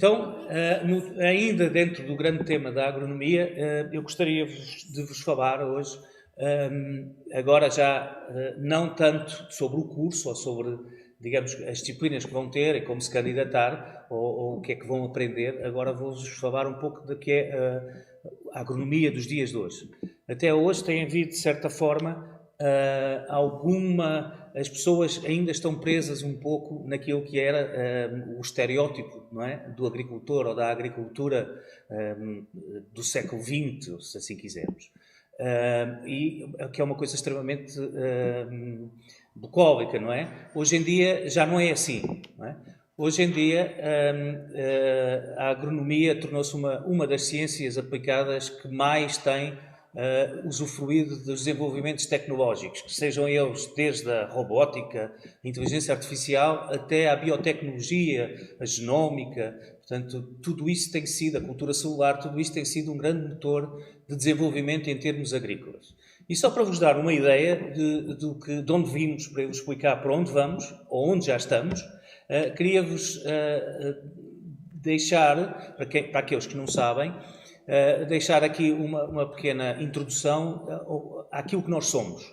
Então, ainda dentro do grande tema da agronomia, eu gostaria de vos falar hoje, agora já não tanto sobre o curso ou sobre, digamos, as disciplinas que vão ter e como se candidatar ou o que é que vão aprender. Agora vou-vos falar um pouco do que é a agronomia dos dias de hoje. Até hoje tem havido, de certa forma, as pessoas ainda estão presas um pouco naquilo que era o estereótipo, não é? Do agricultor ou da agricultura do século XX, se assim quisermos. E que é uma coisa extremamente bucólica, não é? Hoje em dia já não é assim, não é? Hoje em dia a agronomia tornou-se uma das ciências aplicadas que mais tem usufruído dos desenvolvimentos tecnológicos, que sejam eles desde a robótica, a inteligência artificial, até a biotecnologia, a genómica. Portanto, tudo isso tem sido, a cultura celular, tudo isso tem sido um grande motor de desenvolvimento em termos agrícolas. E só para vos dar uma ideia de onde vimos, para eu explicar para onde vamos, ou onde já estamos, queria-vos deixar, para aqueles que não sabem, deixar aqui uma pequena introdução àquilo que nós somos.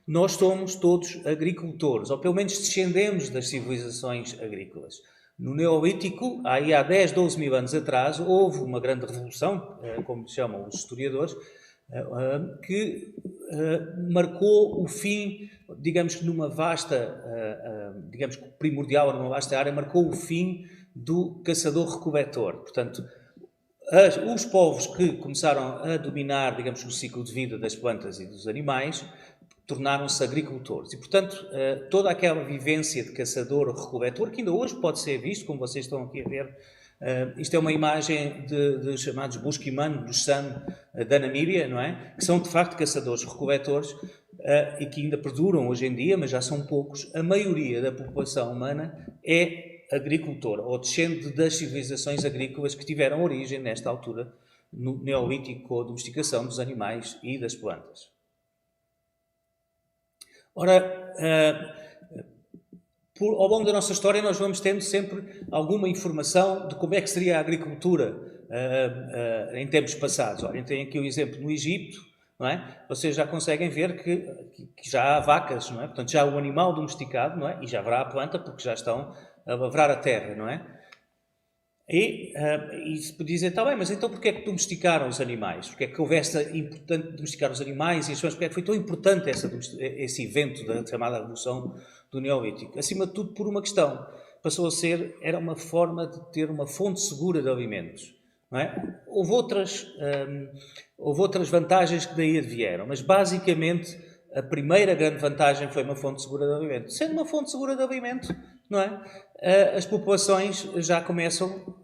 Nós somos todos agricultores, ou pelo menos descendemos das civilizações agrícolas. No Neolítico, aí há 10, 12 mil anos atrás, houve uma grande revolução, como chamam os historiadores, que marcou o fim, digamos que numa vasta, digamos que primordial, numa vasta área, marcou o fim do caçador-recoletor. Portanto, os povos que começaram a dominar, digamos, o ciclo de vida das plantas e dos animais, tornaram-se agricultores. E, portanto, toda aquela vivência de caçador-recoletor, que ainda hoje pode ser visto, como vocês estão aqui a ver, isto é uma imagem de chamados Busquiman do San da Namíbia, não é? Que são, de facto, caçadores-recoletores e que ainda perduram hoje em dia, mas já são poucos. A maioria da população humana é agricultor, ou descende das civilizações agrícolas que tiveram origem, nesta altura, no Neolítico, com a domesticação dos animais e das plantas. Ora, ao longo da nossa história nós vamos tendo sempre alguma informação de como é que seria a agricultura em tempos passados. Olhem, tem aqui o exemplo no Egito, não é? Vocês já conseguem ver que já há vacas, não é? Portanto, já há o animal domesticado, não é? E já haverá a planta, porque já estão a lavrar a terra, não é? E se podia dizer, está bem, mas então porquê é que domesticaram os animais? Porquê é que houve essa importante domesticar os animais e as pessoas? Porquê é que foi tão importante esse evento da chamada Revolução do Neolítico? Acima de tudo, por uma questão. Passou a ser, era uma forma de ter uma fonte segura de alimentos. Não é? Houve outras vantagens que daí advieram, mas basicamente a primeira grande vantagem foi uma fonte segura de alimento. Sendo uma fonte segura de alimento, não é? As populações já começam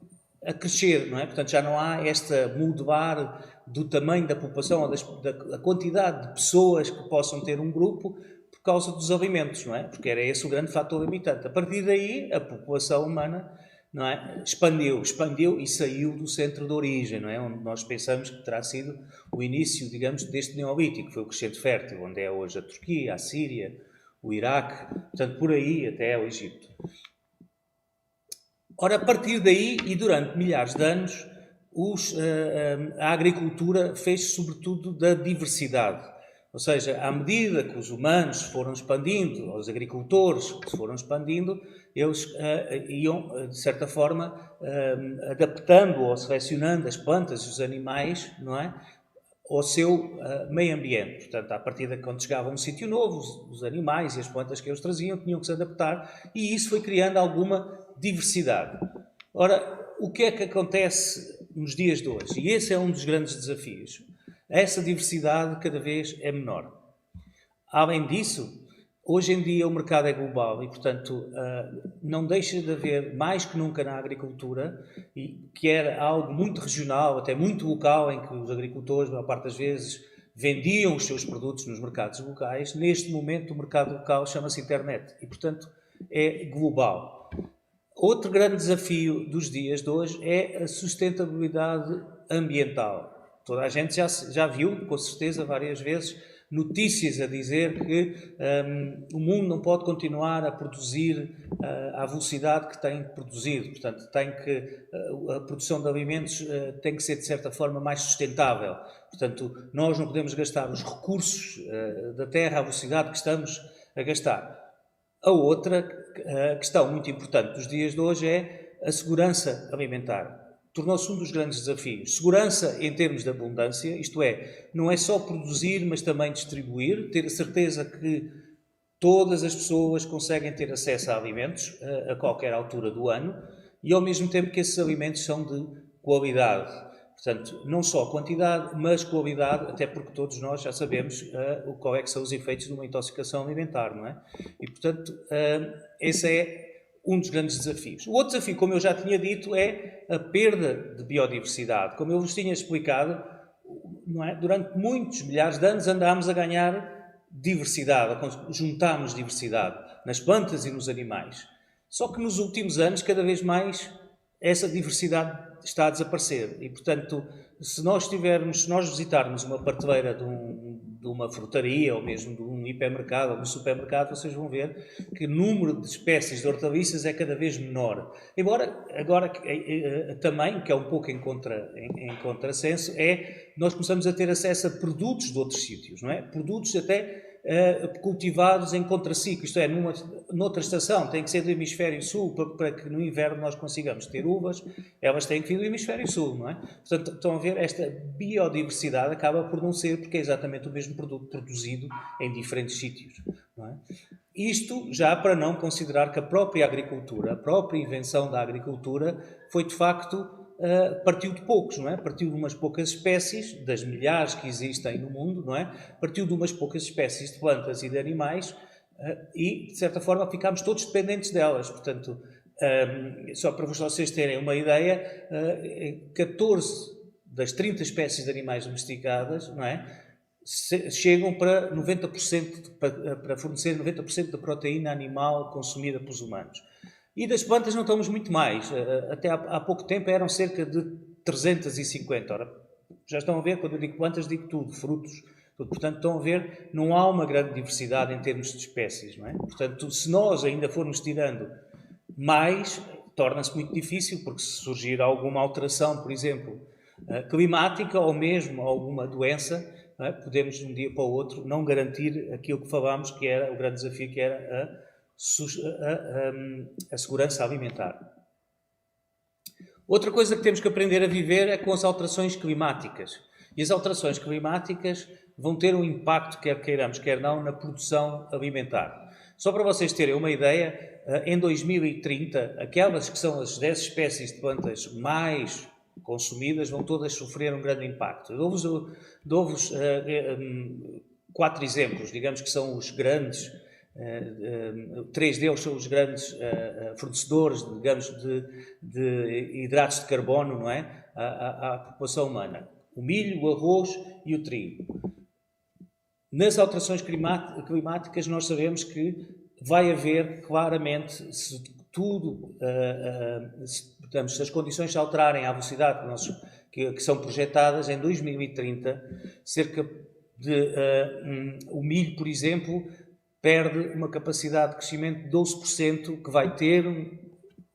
a crescer, não é? Portanto, já não há esta modular do tamanho da população ou da quantidade de pessoas que possam ter um grupo por causa dos alimentos, não é? Porque era esse o grande fator limitante. A partir daí, a população humana, não é? expandiu e saiu do centro de origem, não é? Onde nós pensamos que terá sido o início, digamos, deste Neolítico, foi o crescente fértil, onde é hoje a Turquia, a Síria, o Iraque, portanto, por aí até o Egito. Ora, a partir daí, e durante milhares de anos, a agricultura fez sobretudo da diversidade. Ou seja, à medida que os humanos se foram expandindo, os agricultores se foram expandindo, eles iam, de certa forma, adaptando ou selecionando as plantas e os animais, não é? Ao seu meio ambiente. Portanto, à partida, quando chegavam a um sítio novo, os animais e as plantas que eles traziam tinham que se adaptar e isso foi criando alguma diversidade. Ora, o que é que acontece nos dias de hoje? E esse é um dos grandes desafios. Essa diversidade cada vez é menor. Além disso, hoje em dia o mercado é global e, portanto, não deixa de haver, mais que nunca na agricultura, e que era algo muito regional, até muito local, em que os agricultores, a maior parte das vezes, vendiam os seus produtos nos mercados locais. Neste momento, o mercado local chama-se internet e, portanto, é global. Outro grande desafio dos dias de hoje é a sustentabilidade ambiental. Toda a gente já viu, com certeza, várias vezes, notícias a dizer que o mundo não pode continuar a produzir à velocidade que tem produzido. Portanto, a produção de alimentos tem que ser, de certa forma, mais sustentável. Portanto, nós não podemos gastar os recursos da terra à velocidade que estamos a gastar. A outra questão muito importante dos dias de hoje é a segurança alimentar. Tornou-se um dos grandes desafios. Segurança em termos de abundância, isto é, não é só produzir, mas também distribuir, ter a certeza que todas as pessoas conseguem ter acesso a alimentos a qualquer altura do ano e, ao mesmo tempo, que esses alimentos são de qualidade. Portanto, não só quantidade, mas qualidade, até porque todos nós já sabemos qual é que são os efeitos de uma intoxicação alimentar, não é? E, portanto, esse é um dos grandes desafios. O outro desafio, como eu já tinha dito, é a perda de biodiversidade. Como eu vos tinha explicado, não é? Durante muitos milhares de anos andámos a ganhar diversidade, juntámos diversidade nas plantas e nos animais. Só que nos últimos anos, cada vez mais, essa diversidade está a desaparecer. E, portanto, se nós visitarmos uma prateleira de uma frutaria ou mesmo de um hipermercado ou de um supermercado, vocês vão ver que o número de espécies de hortaliças é cada vez menor. Embora, agora, também, que é um pouco em contrassenso, nós começamos a ter acesso a produtos de outros sítios, não é? Produtos até cultivados em contraciclo, isto é, noutra estação, tem que ser do hemisfério sul para que no inverno nós consigamos ter uvas, elas têm que vir do hemisfério sul, não é? Portanto, estão a ver, esta biodiversidade acaba por não ser, porque é exatamente o mesmo produto produzido em diferentes sítios, não é? Isto já para não considerar que a própria agricultura, a própria invenção da agricultura foi de facto partiu de poucos, não é? Partiu de umas poucas espécies, das milhares que existem no mundo, não é? Partiu de umas poucas espécies de plantas e de animais e, de certa forma, ficámos todos dependentes delas. Portanto, só para vocês terem uma ideia, 14 das 30 espécies de animais domesticadas, não é? Chegam para 90%, para fornecer 90% da proteína animal consumida pelos humanos. E das plantas não estamos muito mais. Até há pouco tempo eram cerca de 350. Ora, já estão a ver, quando eu digo plantas, digo tudo, frutos, tudo. Portanto, estão a ver, não há uma grande diversidade em termos de espécies, não é? Portanto, se nós ainda formos tirando mais, torna-se muito difícil, porque se surgir alguma alteração, por exemplo, climática ou mesmo alguma doença, não é? Podemos de um dia para o outro não garantir aquilo que falámos, que era o grande desafio, que era a segurança alimentar. Outra coisa que temos que aprender a viver é com as alterações climáticas. E as alterações climáticas vão ter um impacto, quer queiramos, quer não, na produção alimentar. Só para vocês terem uma ideia, em 2030, aquelas que são as 10 espécies de plantas mais consumidas vão todas sofrer um grande impacto. Dou-vos 4 exemplos, digamos que são os grandes. 3 deles são os grandes fornecedores, digamos, de hidratos de carbono, não é? À população humana. O milho, o arroz e o trigo. Nas alterações climáticas nós sabemos que vai haver claramente, se as condições se alterarem à velocidade que são projetadas, em 2030, cerca de o milho, por exemplo, perde uma capacidade de crescimento de 12%, que vai ter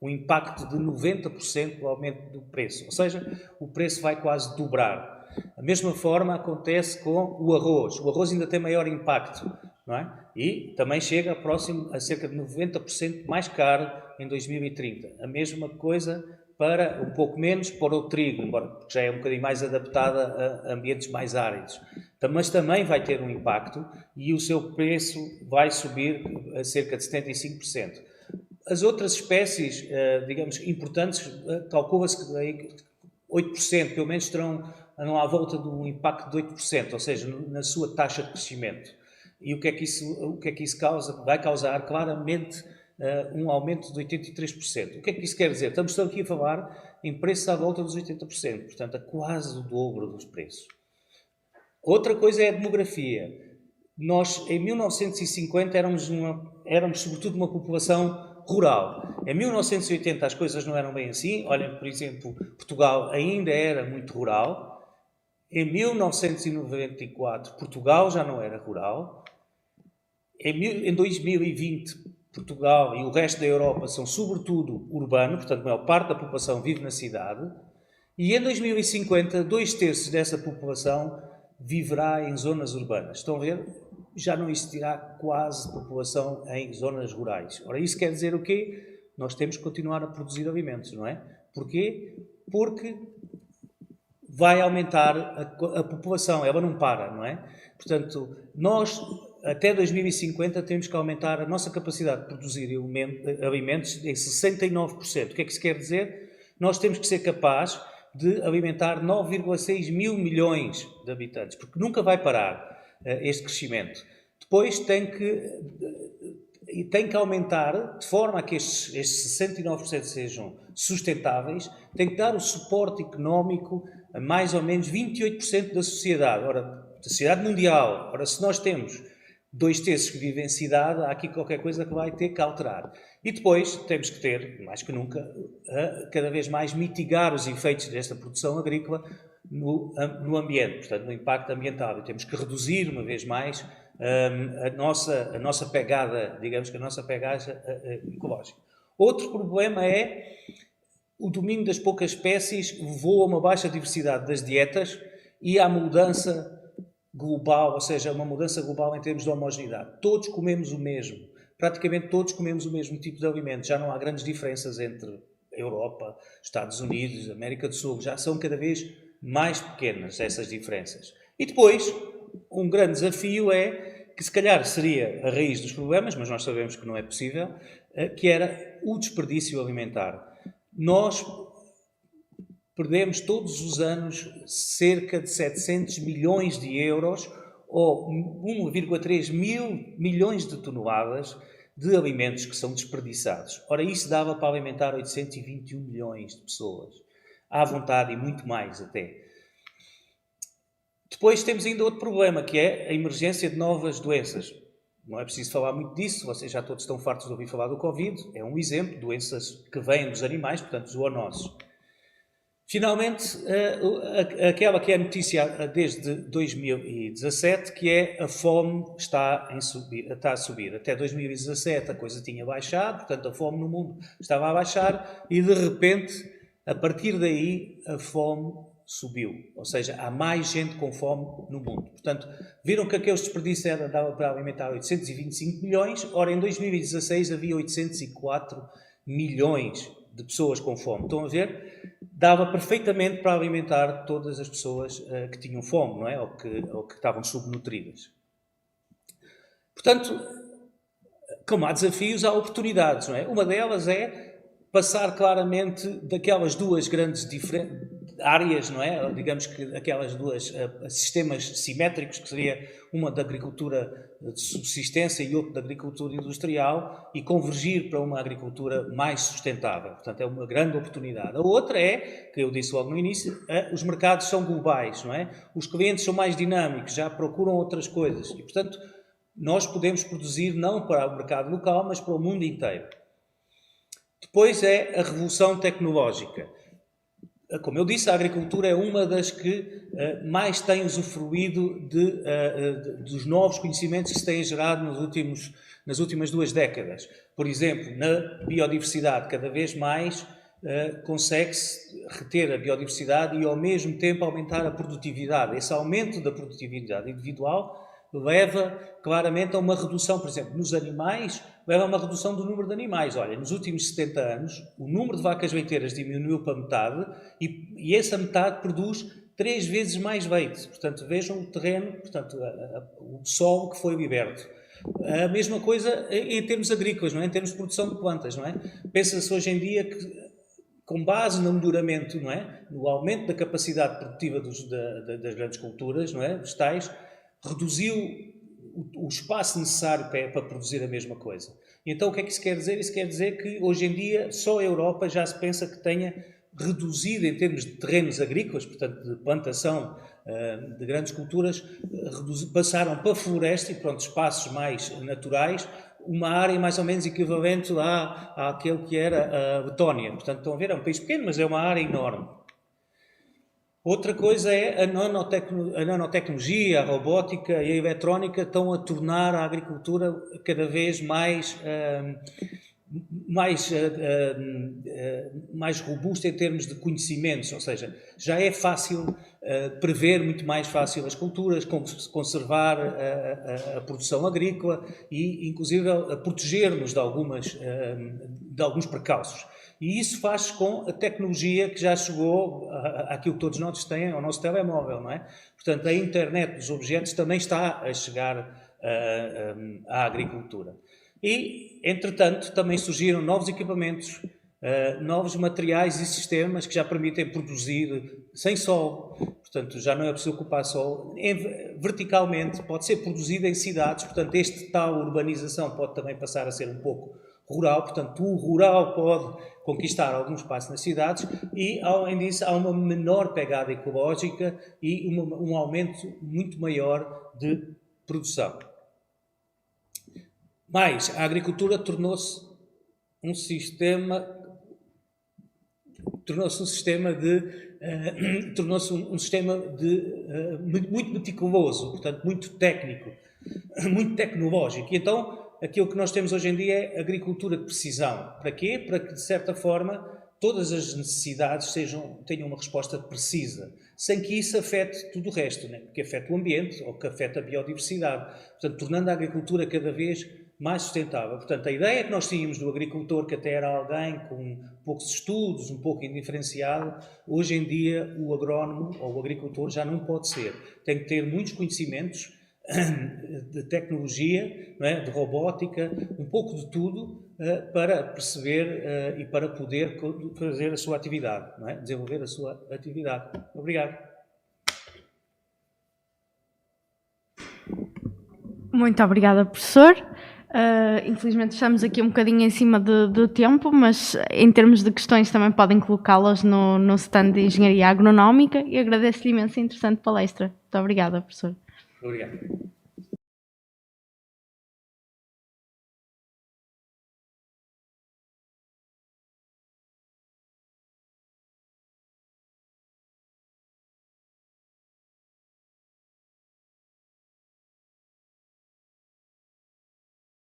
um impacto de 90% do aumento do preço. Ou seja, o preço vai quase dobrar. Da mesma forma acontece com o arroz. O arroz ainda tem maior impacto, não é? E também chega próximo a cerca de 90% mais caro em 2030. A mesma coisa para, um pouco menos, para o trigo, embora já é um bocadinho mais adaptada a ambientes mais áridos. Mas também vai ter um impacto e o seu preço vai subir a cerca de 75%. As outras espécies, digamos, importantes, calcula-se que 8%, pelo menos, andam à volta do impacto de 8%, ou seja, na sua taxa de crescimento. E o que é que isso causa? Vai causar claramente um aumento de 83%. O que é que isso quer dizer? Estamos aqui a falar em preços à volta dos 80%, portanto, a quase o dobro dos preços. Outra coisa é a demografia. Nós, em 1950, éramos sobretudo uma população rural. Em 1980 as coisas não eram bem assim. Olhem, por exemplo, Portugal ainda era muito rural Em 1994, Portugal já não era rural. Em 2020, Portugal e o resto da Europa são sobretudo urbano, portanto, a maior parte da população vive na cidade. E em 2050, 2/3 dessa população viverá em zonas urbanas. Estão a ver? Já não existirá quase população em zonas rurais. Ora, isso quer dizer o quê? Nós temos que continuar a produzir alimentos, não é? Porquê? Porque vai aumentar a população, ela não para, não é? Portanto, nós, até 2050, temos que aumentar a nossa capacidade de produzir alimentos em 69%. O que é que isso quer dizer? Nós temos que ser capazes de alimentar 9,6 mil milhões de habitantes, porque nunca vai parar este crescimento. Depois tem que aumentar, de forma a que estes 69% sejam sustentáveis, tem que dar o suporte económico a mais ou menos 28% da sociedade. Ora, da sociedade mundial. Ora, se nós temos 2/3 que vivem em cidade, há aqui qualquer coisa que vai ter que alterar. E depois temos que ter, mais que nunca, cada vez mais mitigar os efeitos desta produção agrícola no ambiente, portanto, no impacto ambiental. E temos que reduzir, uma vez mais, a nossa pegada, digamos que a nossa pegada ecológica. Outro problema é o domínio das poucas espécies levou a uma baixa diversidade das dietas e à mudança global, ou seja, uma mudança global em termos de homogeneidade. Todos comemos o mesmo. Praticamente todos comemos o mesmo tipo de alimento. Já não há grandes diferenças entre Europa, Estados Unidos, América do Sul. Já são cada vez mais pequenas essas diferenças. E depois, um grande desafio é, que se calhar seria a raiz dos problemas, mas nós sabemos que não é possível, que era o desperdício alimentar. Nós perdemos todos os anos cerca de 700 milhões de euros ou 1,3 mil milhões de toneladas de alimentos que são desperdiçados. Ora, isso dava para alimentar 821 milhões de pessoas. À vontade e muito mais até. Depois temos ainda outro problema, que é a emergência de novas doenças. Não é preciso falar muito disso, vocês já todos estão fartos de ouvir falar do Covid. É um exemplo de doenças que vêm dos animais, portanto, zoonoses. Finalmente, aquela que é a notícia desde 2017, que é a fome está a subir. Até 2017 a coisa tinha baixado, portanto a fome no mundo estava a baixar e de repente, a partir daí, a fome subiu. Ou seja, há mais gente com fome no mundo. Portanto, viram que aqueles desperdícios dava para alimentar 825 milhões, ora em 2016 havia 804 milhões de pessoas com fome. Estão a ver? Dava perfeitamente para alimentar todas as pessoas que tinham fome, não é? Ou que estavam subnutridas. Portanto, como há desafios, há oportunidades, não é? Uma delas é passar claramente daquelas duas grandes áreas, não é? Digamos que aquelas duas sistemas simétricos, que seria uma da agricultura de subsistência e outro da agricultura industrial, e convergir para uma agricultura mais sustentável. Portanto, é uma grande oportunidade. A outra é, que eu disse logo no início, os mercados são globais, não é? Os clientes são mais dinâmicos, já procuram outras coisas. E, portanto, nós podemos produzir não para o mercado local, mas para o mundo inteiro. Depois é a revolução tecnológica. Como eu disse, a agricultura é uma das que mais tem usufruído dos novos conhecimentos que se têm gerado nas últimas 2 décadas. Por exemplo, na biodiversidade, cada vez mais consegue-se reter a biodiversidade e, ao mesmo tempo, aumentar a produtividade. Esse aumento da produtividade individual leva claramente a uma redução, por exemplo, nos animais, leva a uma redução do número de animais. Olha, nos últimos 70 anos, o número de vacas leiteiras diminuiu para metade e essa metade produz 3 vezes mais leite. Portanto, vejam o terreno, portanto, o solo que foi liberto. A mesma coisa em termos agrícolas, não é? Em termos de produção de plantas, não é? Pensa-se hoje em dia que, com base no melhoramento, não é? No aumento da capacidade produtiva das grandes culturas, não é? Vegetais, reduziu o espaço necessário para produzir a mesma coisa. E então o que é que isso quer dizer? Isso quer dizer que hoje em dia só a Europa já se pensa que tenha reduzido em termos de terrenos agrícolas, portanto de plantação de grandes culturas, passaram para a floresta e pronto, espaços mais naturais, uma área mais ou menos equivalente àquele que era a Letónia. Portanto, estão a ver, é um país pequeno, mas é uma área enorme. Outra coisa é a nanotecnologia, a robótica e a eletrónica estão a tornar a agricultura cada vez mais robusta em termos de conhecimentos, ou seja, já é fácil prever muito mais fácil as culturas, conservar a produção agrícola e, inclusive, proteger-nos de alguns percalços. E isso faz com a tecnologia que já chegou àquilo que todos nós têm, ao nosso telemóvel, não é? Portanto, a internet dos objetos também está a chegar à agricultura. E, entretanto, também surgiram novos equipamentos, novos materiais e sistemas que já permitem produzir sem sol. Portanto, já não é preciso ocupar sol. Verticalmente, pode ser produzido em cidades. Portanto, esta tal urbanização pode também passar a ser um pouco rural. Portanto, o rural pode conquistar algum espaço nas cidades e, além disso, há uma menor pegada ecológica e um aumento muito maior de produção. Mas a agricultura tornou-se um sistema muito meticuloso, portanto muito técnico, muito tecnológico. E então aquilo que nós temos hoje em dia é agricultura de precisão. Para quê? Para que, de certa forma, todas as necessidades tenham uma resposta precisa, sem que isso afete tudo o resto, né? Que afete o ambiente ou que afete a biodiversidade. Portanto, tornando a agricultura cada vez mais sustentável. Portanto, a ideia que nós tínhamos do agricultor, que até era alguém com poucos estudos, um pouco indiferenciado, hoje em dia o agrónomo ou o agricultor já não pode ser. Tem que ter muitos conhecimentos de tecnologia, não é? De robótica, um pouco de tudo, para perceber e para poder fazer a sua atividade, não é? Desenvolver a sua atividade. Obrigado. Muito obrigada, professor. Infelizmente estamos aqui um bocadinho em cima do tempo, mas em termos de questões também podem colocá-las no stand de Engenharia Agronómica e agradeço-lhe imenso a interessante palestra. Muito obrigada, professor. Obrigado.